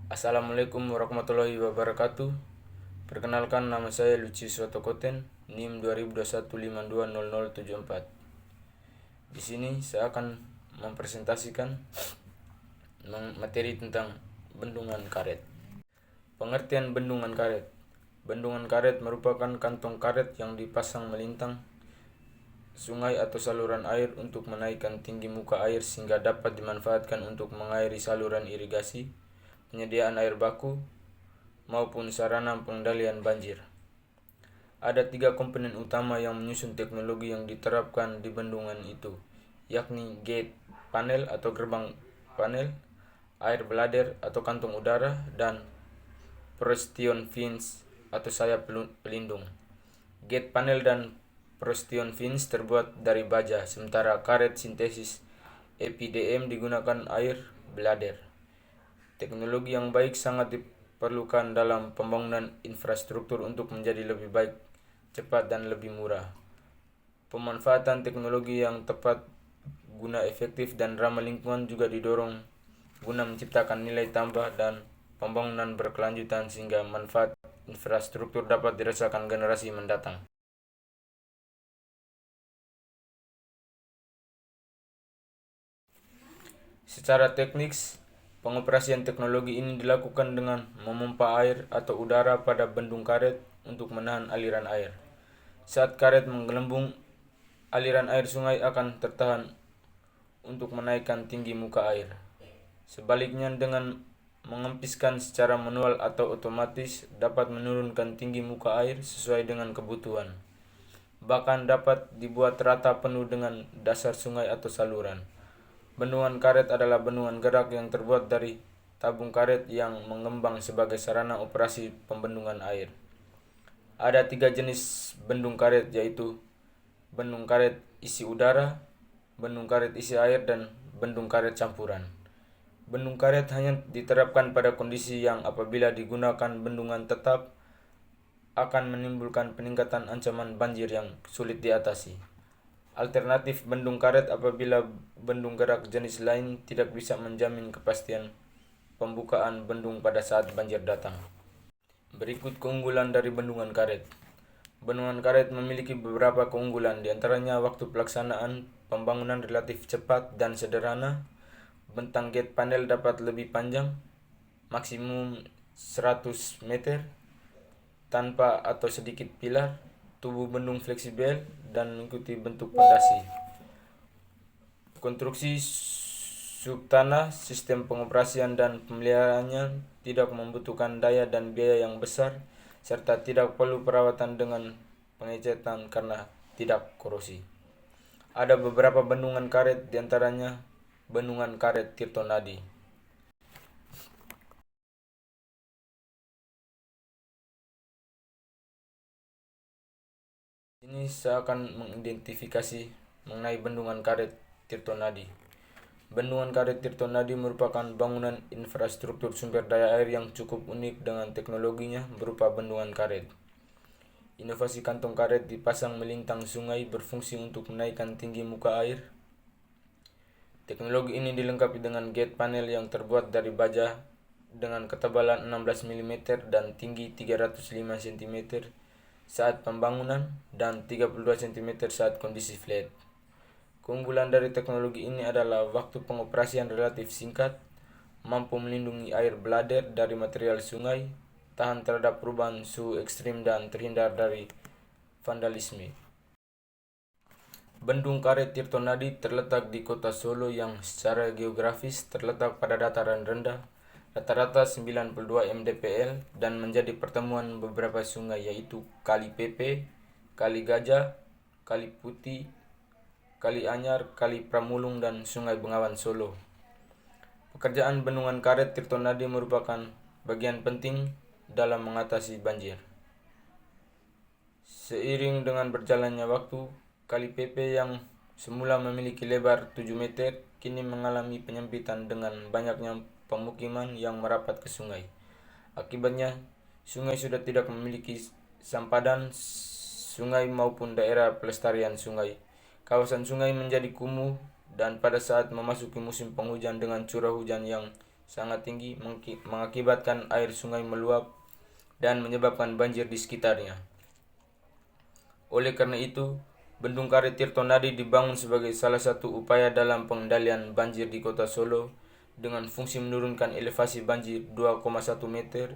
Assalamualaikum warahmatullahi wabarakatuh. Perkenalkan, nama saya Lucius Sotokoten, NIM 2021520074. Di sini saya akan mempresentasikan materi tentang bendungan karet. Pengertian bendungan karet. Bendungan karet merupakan kantong karet yang dipasang melintang sungai atau saluran air untuk menaikkan tinggi muka air sehingga dapat dimanfaatkan untuk mengairi saluran irigasi, penyediaan air baku, maupun sarana pengendalian banjir. Ada 3 komponen utama yang menyusun teknologi yang diterapkan di bendungan itu, yakni gate panel atau gerbang panel, air bladder atau kantong udara, dan Prostion fins atau sayap pelindung. Gate panel dan Prostion fins terbuat dari baja, sementara karet sintesis EPDM digunakan air bladder. Teknologi yang baik sangat diperlukan dalam pembangunan infrastruktur untuk menjadi lebih baik, cepat, dan lebih murah. Pemanfaatan teknologi yang tepat guna efektif dan ramah lingkungan juga didorong guna menciptakan nilai tambah dan pembangunan berkelanjutan sehingga manfaat infrastruktur dapat dirasakan generasi mendatang. Secara teknis, pengoperasian teknologi ini dilakukan dengan memompa air atau udara pada bendung karet untuk menahan aliran air. Saat karet menggelembung, aliran air sungai akan tertahan untuk menaikkan tinggi muka air. Sebaliknya, dengan mengempiskan secara manual atau otomatis dapat menurunkan tinggi muka air sesuai dengan kebutuhan. Bahkan dapat dibuat rata penuh dengan dasar sungai atau saluran. Bendungan karet adalah bendungan gerak yang terbuat dari tabung karet yang mengembang sebagai sarana operasi pembendungan air. Ada 3 jenis bendung karet, yaitu bendung karet isi udara, bendung karet isi air, dan bendung karet campuran. Bendung karet hanya diterapkan pada kondisi yang apabila digunakan bendungan tetap akan menimbulkan peningkatan ancaman banjir yang sulit diatasi. Alternatif bendung karet apabila bendung gerak jenis lain tidak bisa menjamin kepastian pembukaan bendung pada saat banjir datang. Berikut keunggulan dari bendungan karet. Bendungan karet memiliki beberapa keunggulan, diantaranya waktu pelaksanaan pembangunan relatif cepat dan sederhana, bentang gate panel dapat lebih panjang, maksimum 100 meter, tanpa atau sedikit pilar, tubuh bendung fleksibel dan mengikuti bentuk pondasi. Konstruksi subtanah, sistem pengoperasian dan pemeliharaannya tidak membutuhkan daya dan biaya yang besar, serta tidak perlu perawatan dengan pengecatan karena tidak korosi. Ada beberapa bendungan karet, diantaranya bendungan karet Tirtonadi. Ini saya akan mengidentifikasi mengenai bendungan karet Tirtonadi. Bendungan karet Tirtonadi merupakan bangunan infrastruktur sumber daya air yang cukup unik dengan teknologinya berupa bendungan karet. Inovasi kantong karet dipasang melintang sungai berfungsi untuk menaikkan tinggi muka air. Teknologi ini dilengkapi dengan gate panel yang terbuat dari baja dengan ketebalan 16 mm dan tinggi 305 cm saat pembangunan dan 32 cm saat kondisi flat. Keunggulan dari teknologi ini adalah waktu pengoperasian relatif singkat, mampu melindungi air bladder dari material sungai, tahan terhadap perubahan suhu ekstrim, dan terhindar dari vandalisme. Bendung karet Tirtonadi terletak di kota Solo yang secara geografis terletak pada dataran rendah, rata-rata 92 mdpl, dan menjadi pertemuan beberapa sungai, yaitu Kali Pepe, Kali Gajah, Kali Putih, Kali Anyar, Kali Pramulung, dan Sungai Bengawan Solo. Pekerjaan bendungan karet Tirtonadi merupakan bagian penting dalam mengatasi banjir. Seiring dengan berjalannya waktu, Kali Pepe yang semula memiliki lebar 7 meter kini mengalami penyempitan dengan banyaknya pemukiman yang merapat ke sungai. Akibatnya, sungai sudah tidak memiliki sempadan sungai maupun daerah pelestarian sungai. Kawasan sungai menjadi kumuh dan pada saat memasuki musim penghujan dengan curah hujan yang sangat tinggi mengakibatkan air sungai meluap dan menyebabkan banjir di sekitarnya. Oleh karena itu, Bendung Karet Tirtonadi dibangun sebagai salah satu upaya dalam pengendalian banjir di Kota Solo dengan fungsi menurunkan elevasi banjir 2,1 meter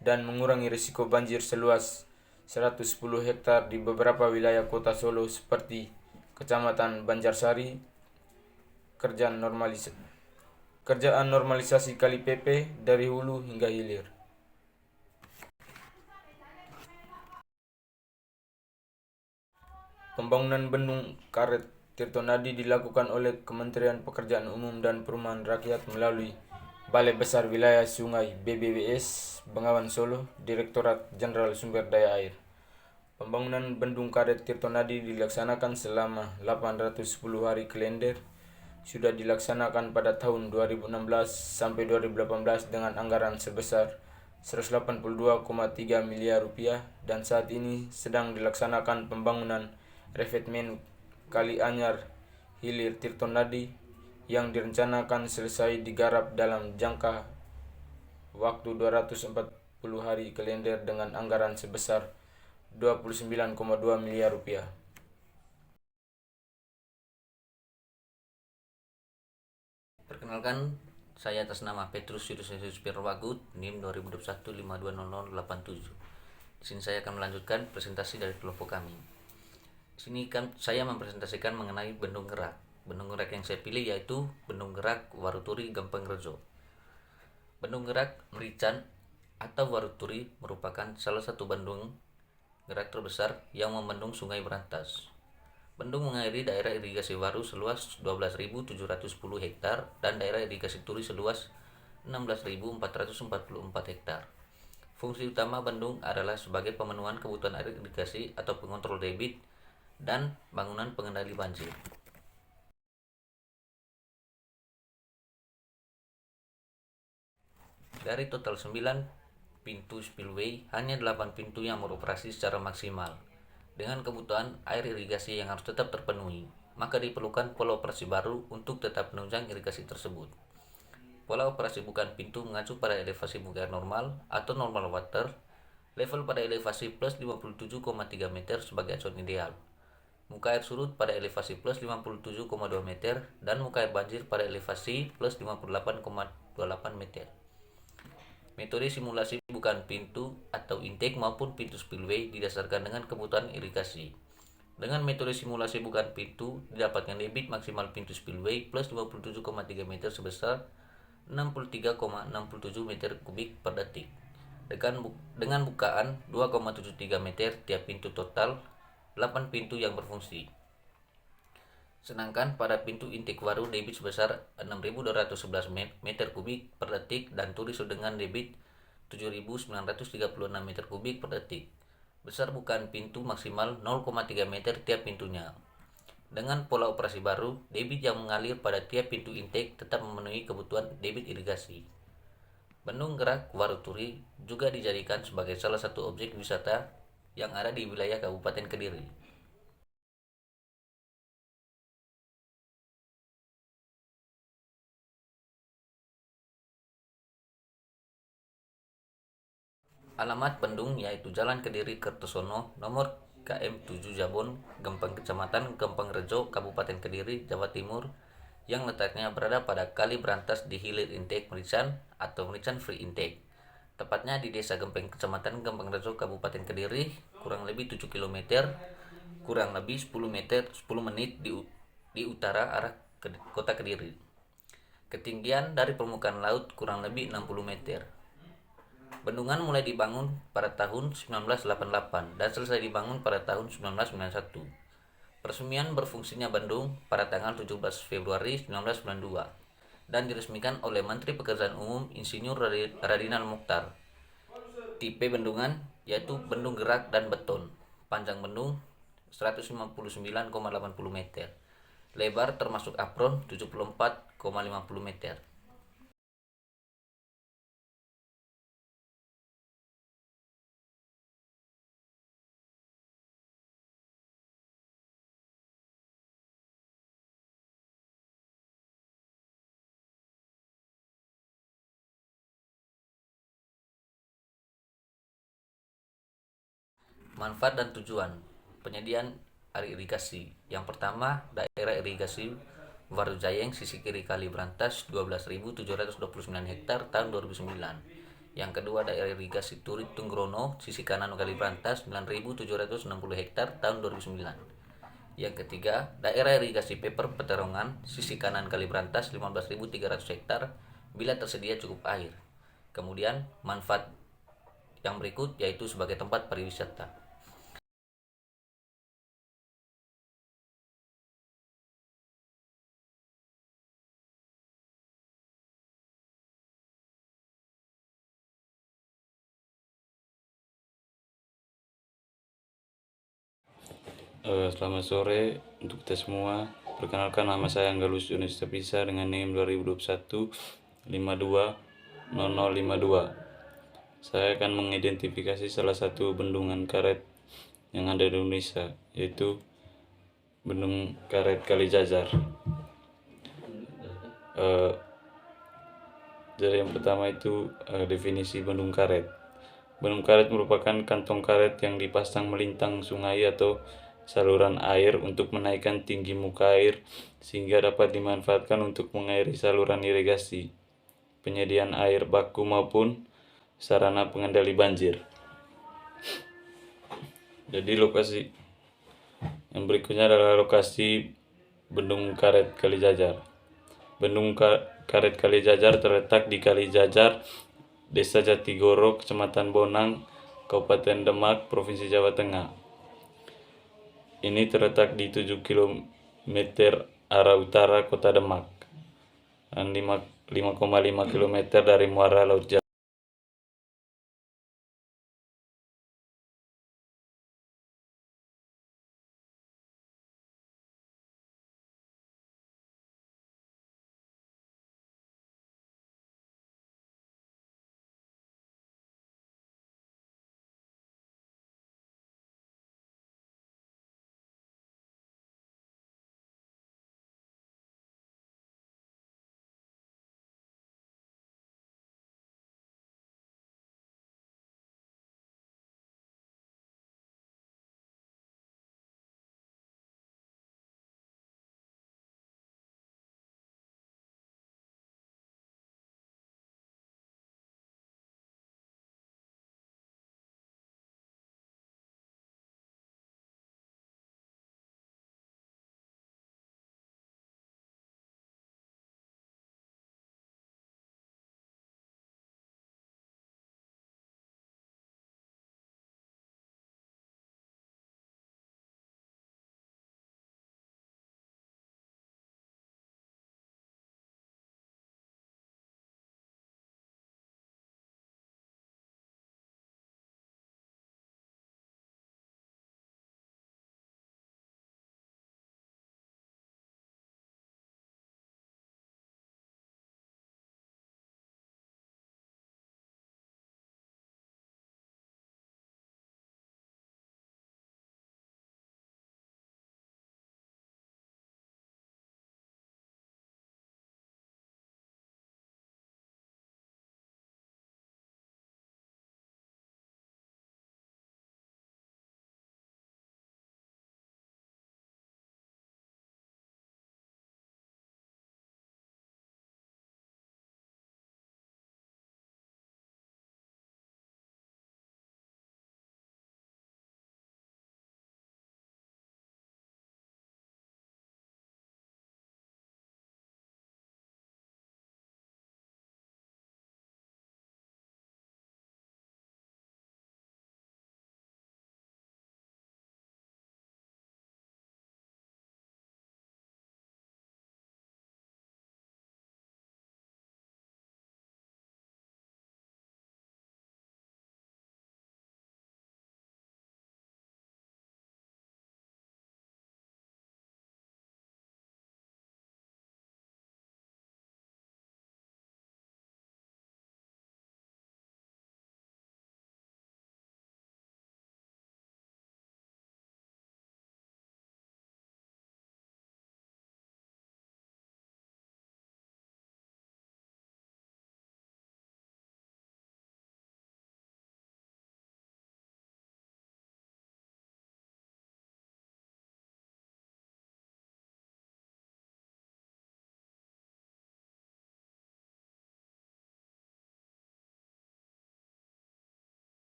dan mengurangi risiko banjir seluas 110 hektar di beberapa wilayah Kota Solo seperti Kecamatan Banjarsari. Kerjaan normalisasi Kali Pepe dari hulu hingga hilir. Pembangunan Bendung Karet Tirtonadi dilakukan oleh Kementerian Pekerjaan Umum dan Perumahan Rakyat melalui Balai Besar Wilayah Sungai BBWS Bengawan Solo, Direktorat Jenderal Sumber Daya Air. Pembangunan Bendung Karet Tirtonadi dilaksanakan selama 810 hari kalender. Sudah dilaksanakan pada tahun 2016 sampai 2018 dengan anggaran sebesar 182,3 miliar rupiah dan saat ini sedang dilaksanakan pembangunan revetmen Kali Anyar Hilir Tirtonadi yang direncanakan selesai digarap dalam jangka waktu 240 hari kalender dengan anggaran sebesar 29,2 miliar rupiah. Perkenalkan, saya atas nama Petrus Yudhistira Pirwagut, NIM 2021520087. Di sini saya akan melanjutkan presentasi dari kelompok kami. Di sini saya mempresentasikan mengenai Bendung Gerak. Bendung Gerak yang saya pilih yaitu Bendung Gerak Waruturi Gempeng Rejo. Bendung Gerak Merican atau Waruturi merupakan salah satu bendung gerak terbesar yang membendung Sungai Berantas. Bendung mengairi daerah irigasi Waru seluas 12.710 hektar dan daerah irigasi Turi seluas 16.444 hektar. Fungsi utama bendung adalah sebagai pemenuhan kebutuhan air irigasi atau pengontrol debit dan bangunan pengendali banjir. Dari total 9 pintu spillway, hanya 8 pintu yang beroperasi secara maksimal. Dengan kebutuhan air irigasi yang harus tetap terpenuhi, maka diperlukan pola operasi baru untuk tetap menunjang irigasi tersebut. Pola operasi bukan pintu mengacu pada elevasi muka air normal atau normal water level pada elevasi plus 57,3 meter sebagai acuan ideal. Muka air surut pada elevasi plus 57,2 meter dan muka air banjir pada elevasi plus 58,28 meter. Metode simulasi bukan pintu atau intake maupun pintu spillway didasarkan dengan kebutuhan irigasi. Dengan metode simulasi bukan pintu, didapatkan debit maksimal pintu spillway plus 57,3 meter sebesar 63,67 meter kubik per detik. Dengan bukaan 2,73 meter tiap pintu, total 8 pintu yang berfungsi. Sedangkan pada pintu intake Waru debit sebesar 6.211 meter kubik per detik dan Turiso dengan debit 7.936 meter kubik per detik. Besar bukaan pintu maksimal 0,3 meter tiap pintunya. Dengan pola operasi baru, debit yang mengalir pada tiap pintu intake tetap memenuhi kebutuhan debit irigasi. Bendung Gerak Waruturi juga dijadikan sebagai salah satu objek wisata yang ada di wilayah Kabupaten Kediri. Alamat Bendung yaitu Jalan Kediri Kertosono, nomor KM 7 Jabon, Gempeng Kecamatan Gempeng Rejo, Kabupaten Kediri, Jawa Timur, yang letaknya berada pada Kali Berantas di Hilir Intake Merican atau Merican Free Intake. Tepatnya di Desa Gempeng Kecamatan Gempeng Rejo, Kabupaten Kediri, kurang lebih 7 km, kurang lebih 10 menit di utara arah Kota Kediri. Ketinggian dari permukaan laut kurang lebih 60 meter. Bendungan mulai dibangun pada tahun 1988 dan selesai dibangun pada tahun 1991. Peresmian berfungsinya bendung pada tanggal 17 Februari 1992 dan diresmikan oleh Menteri Pekerjaan Umum Insinyur Radinal Mokhtar. Tipe bendungan yaitu bendung gerak dan beton. Panjang bendung 159,80 meter. Lebar termasuk apron 74,50 meter. Manfaat dan tujuan penyediaan air irigasi. Yang pertama, daerah irigasi Warujayeng sisi kiri Kali Brantas 12.729 hektar tahun 2009. Yang kedua, daerah irigasi Turit Tunggrono sisi kanan Kali Brantas 9.760 hektar tahun 2009. Yang ketiga, daerah irigasi Peper Peterongan sisi kanan Kali Brantas 15.300 hektar bila tersedia cukup air. Kemudian, manfaat yang berikut yaitu sebagai tempat pariwisata. Selamat sore untuk kita semua. Perkenalkan, nama saya Anggalus Yunis Tapisa dengan NIM 2021 520052. Saya akan mengidentifikasi salah satu bendungan karet yang ada di Indonesia, yaitu Bendung Karet Kalijajar. Jadi yang pertama itu definisi bendung karet. Bendung karet merupakan kantong karet yang dipasang melintang sungai atau saluran air untuk menaikkan tinggi muka air sehingga dapat dimanfaatkan untuk mengairi saluran irigasi, penyediaan air baku maupun sarana pengendali banjir. Jadi lokasi yang berikutnya adalah lokasi Bendung Karet Kalijajar. Bendung Karet Kalijajar terletak di Kalijajar, Desa Jatigoro, Kecamatan Bonang, Kabupaten Demak, Provinsi Jawa Tengah. Ini terletak di 7 km arah utara Kota Demak dan 5,5 km dari muara Laut Jawa.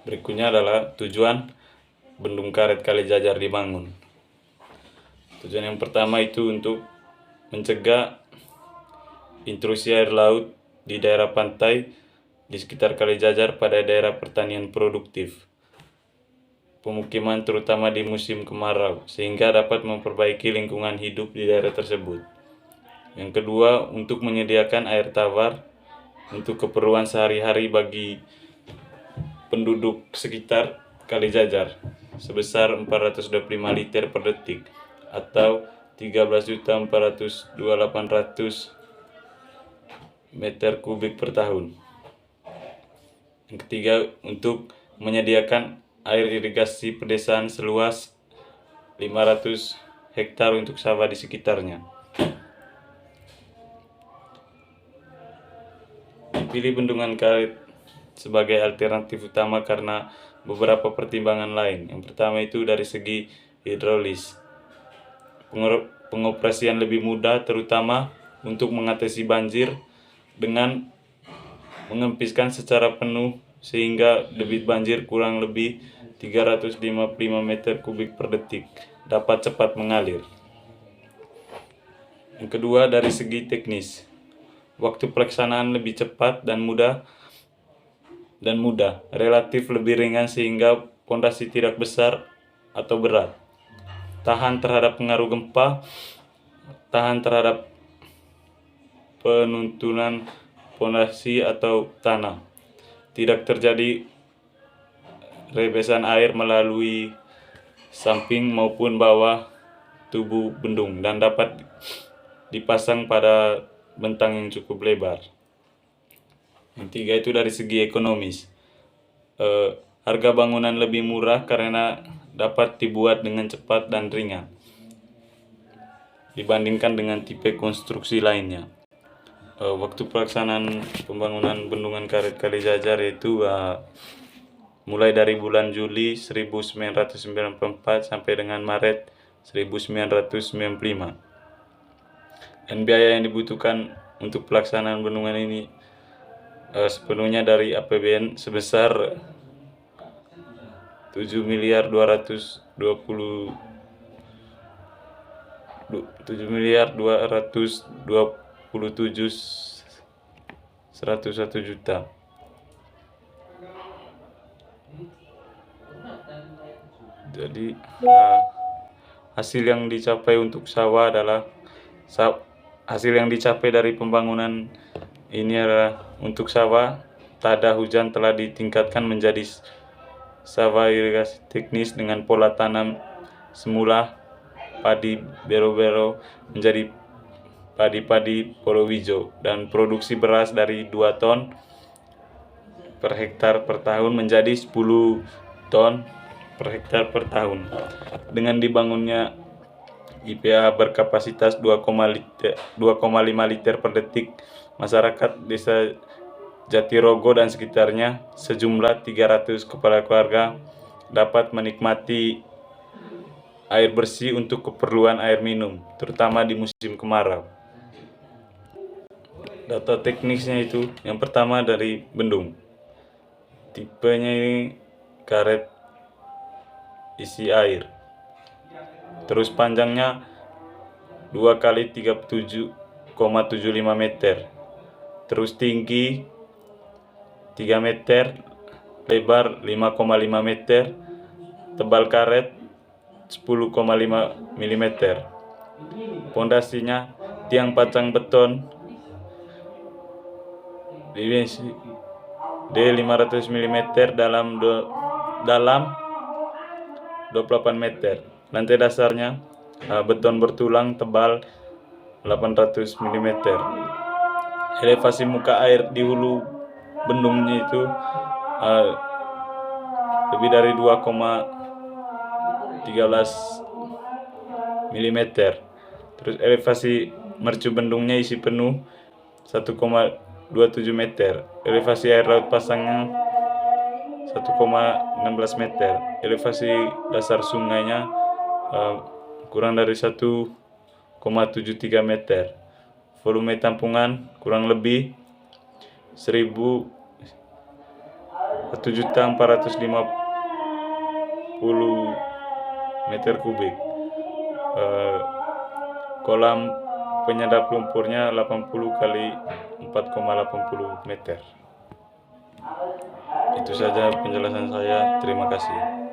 Berikutnya adalah tujuan Bendung Karet Kalijajar dibangun. Tujuan yang pertama itu untuk mencegah intrusi air laut di daerah pantai di sekitar Kalijajar pada daerah pertanian produktif, pemukiman terutama di musim kemarau, sehingga dapat memperbaiki lingkungan hidup di daerah tersebut. Yang kedua, untuk menyediakan air tawar untuk keperluan sehari-hari bagi penduduk sekitar Kalijajar sebesar 425 liter per detik atau 13.428.800 meter kubik per tahun. Yang ketiga, untuk menyediakan air irigasi pedesaan seluas 500 hektar untuk sawah di sekitarnya. Dipilih Bendungan Karet sebagai alternatif utama karena beberapa pertimbangan lain. Yang pertama itu dari segi hidrolis. Pengoperasian lebih mudah terutama untuk mengatasi banjir dengan mengempiskan secara penuh sehingga debit banjir kurang lebih 355 meter kubik per detik dapat cepat mengalir. Yang kedua, dari segi teknis. Waktu pelaksanaan lebih cepat dan mudah, relatif lebih ringan sehingga pondasi tidak besar atau berat. Tahan terhadap pengaruh gempa, tahan terhadap penuntunan pondasi atau tanah. Tidak terjadi rebesan air melalui samping maupun bawah tubuh bendung dan dapat dipasang pada bentang yang cukup lebar. Yang tiga itu dari segi ekonomis. Harga bangunan lebih murah karena dapat dibuat dengan cepat dan ringan dibandingkan dengan tipe konstruksi lainnya. Waktu pelaksanaan pembangunan Bendungan Karet Kalijajar yaitu mulai dari bulan Juli 1994 sampai dengan Maret 1995. Dan biaya yang dibutuhkan untuk pelaksanaan bendungan ini sepenuhnya dari APBN sebesar 7.227.101 juta. Jadi hasil yang dicapai untuk sawah adalah hasil yang dicapai dari pembangunan ini adalah untuk sawah tada hujan telah ditingkatkan menjadi sawah irigasi teknis dengan pola tanam semula padi bero-bero menjadi padi-padi polowijo dan produksi beras dari 2 ton per hektar per tahun menjadi 10 ton per hektar per tahun. Dengan dibangunnya IPA berkapasitas 2,5 liter per detik, masyarakat desa Jatirogo dan sekitarnya sejumlah 300 kepala keluarga dapat menikmati air bersih untuk keperluan air minum, terutama di musim kemarau. Data teknisnya itu, yang pertama dari bendung. Tipenya ini karet isi air. Terus panjangnya 2 kali 37,75 meter. Terus tinggi 3 meter, lebar 5,5 meter, tebal karet 10,5 mm. Pondasinya tiang pacang beton dimensi D500 mm dalam 28 meter. Lantai dasarnya beton bertulang tebal 800 mm. Elevasi muka air di hulu bendungnya itu lebih dari 2,13 mm. Terus elevasi mercu bendungnya isi penuh 1,27 meter. Elevasi air laut pasangnya 1,16 meter. Elevasi dasar sungainya kurang dari 1,73 meter. Volume tampungan kurang lebih 1.000 1.450 meter kubik. Kolam penyedap lumpurnya 80 kali 4,80 meter. Itu saja penjelasan saya. Terima kasih.